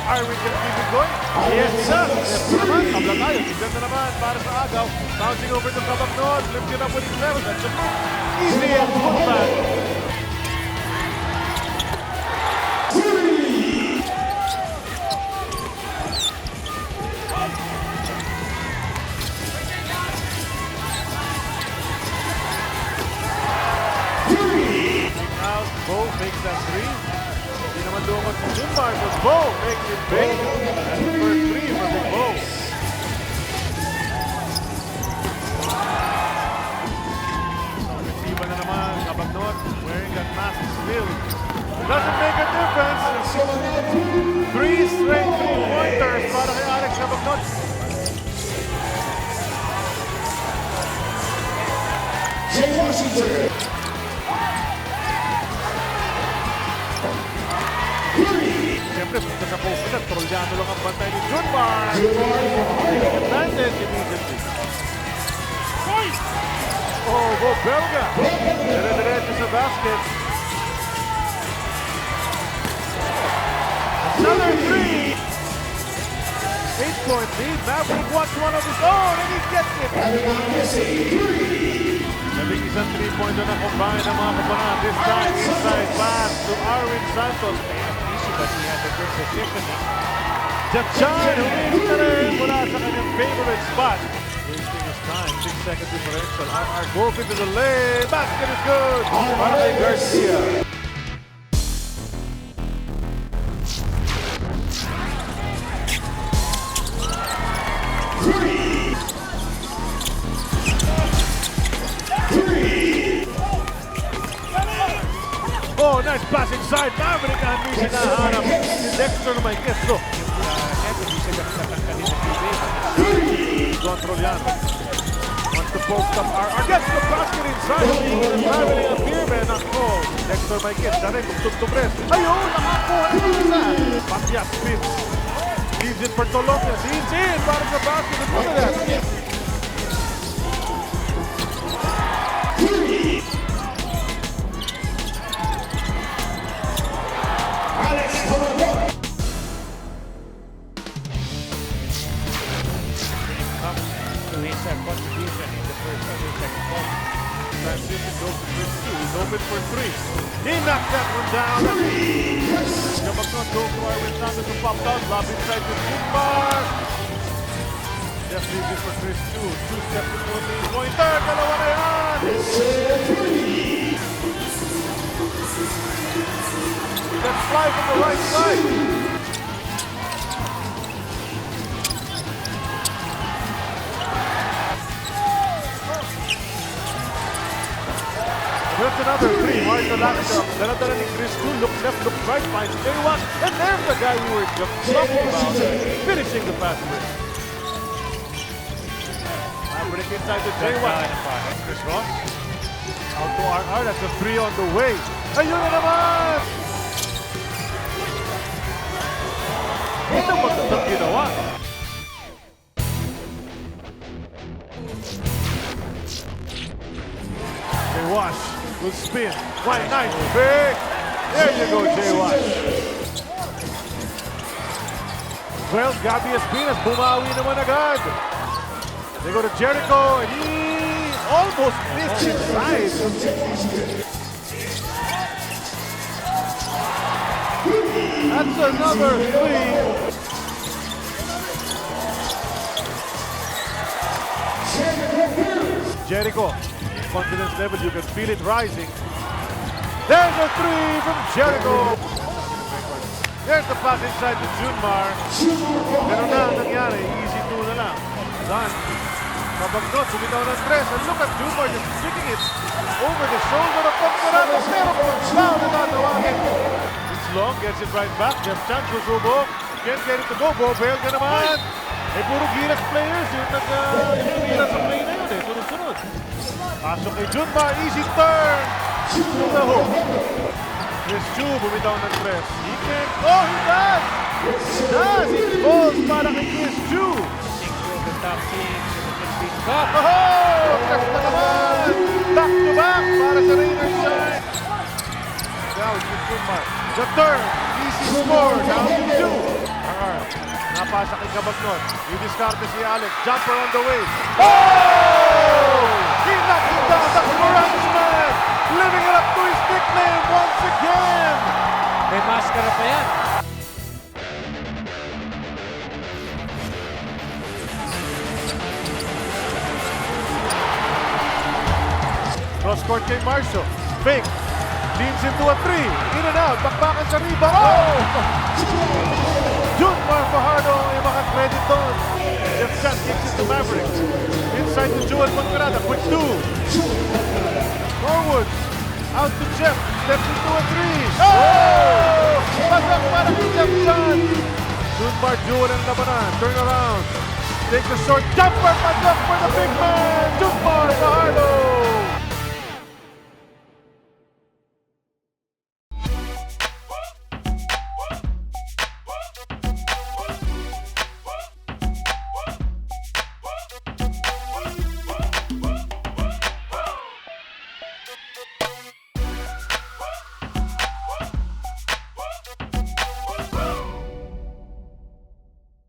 Irwin can keep it going. Yes, sir. Left naman. Tabla tayo. Tignan na naman para sa agaw. Bouncing over to Cabacnon. Lift it up with his left. That's a easy and good back. Bo makes that three. Hindi naman doon si Junmar, but Bo makes it big. That's the first three for Big Bo. Receive na naman, Cabacnon wearing that mask still. Doesn't make a difference. 3 straight 3-pointers para kay Alex Cabacnon. Jay Washington. Siyempre, punta sa post na, trollado lang ang bantay ni Junmar. Taking advantage immediately. Oh, Bo Belga. Dire-diretso sa basket. Another three. 8-point lead. Maverick wants one of his own, and he gets it. Labing isang 3-pointer na combine ng mga kapanaan. This time, inside pass to Arwin Santos. But he has a good positioning. Jachan, humilit na rin mula sa kanyang favorite spot. Wasting his time, 6-second differential. RR goes into the lane. Basket is good. Para kay Garcia. Oh, nice pass inside. Maverick ang hindi sinahanap. Si Dexter na may kesto. Control yan. Wants to post up RR. Gets the basket inside. Maverick ang Pierman. Ako. Dexter may kesto. Dari kung tupres. Ayun, nakakuha na isa. Patya spins. Leaves it for Tolopia. Seems in. Para sa basket. Look at that. Contribution in the first and second quarter. Transition goes to Chris 2. He's open for 3. He knocked that one down. Cabacnon goes for Arwin Santos to pop out. Lob inside to Junmar. Just leaves it for Chris 2. 2 steps to the pointer. Dalawa na yan. Let's fly from the right side. That's another three. Mark the last up. Dala-dala ni Chris 2. Look left, look right. Finds J1. And there's the guy we were just talking about. Finishing the fast break. Break inside to J1. Chris Ross. Out to RR. That's a three on the way. Ayun na naman! Ito magandang ginawa. J-Wash will spin. Quite nice. Big. There you go, J-Wash. Well, Gabby Espinas bumawi naman agad. They go to Jericho, and he almost missed inside. That's another three. Jericho, confidence level, you can feel it rising. There's a three from Jericho. There's the pass inside to Junmar. Pero na ang nangyari, easy two na lang. Done. Cabacnon, sumitaw ng tres. And look at Junmar just sticking it over the shoulder of Pagkarano. Pero foul na tatawagin. It's long, gets it right back. Jeff Chan susubok. Can't get it to go. Bo Belga naman. Eh, puro Gilas players. Yung nag-Gilas sa play na yun eh. Sunod-sunod. Pasok kay Junmar. Easy turn. To the hook. Chris Chu, bumitaw ng tres. He can. Oh, he does! He does! He falls para kay Chris Chu. The top team. Oh! Catch na naman! Back to back para sa Raiders side. Now, Chris Junmar. The third. Easy score. Down to 2. Junmar. Napasa kay Cabagnot. Didiskarte si Alex. Jumper on the way. Oh! He knocked it down. That's Moransman. Living it up to his nickname once again. May maskara pa yan. Cross court kay Marcio. Fake. Leans into a three. In and out. Bakbakan sa rebound. Oh! Junmar Fajardo yung makakredit doon. Jeff Chan kicks it to Mavericks. Inside to Joel Moncarada. Quick two. Norwood. Out to Jeff. Steps into a three. Oh! Pasok para kay Jeff Chan. Junmar Joel ang labanan. Turn around. Take a short jumper. Pasok for the big man. Junmar Fajardo.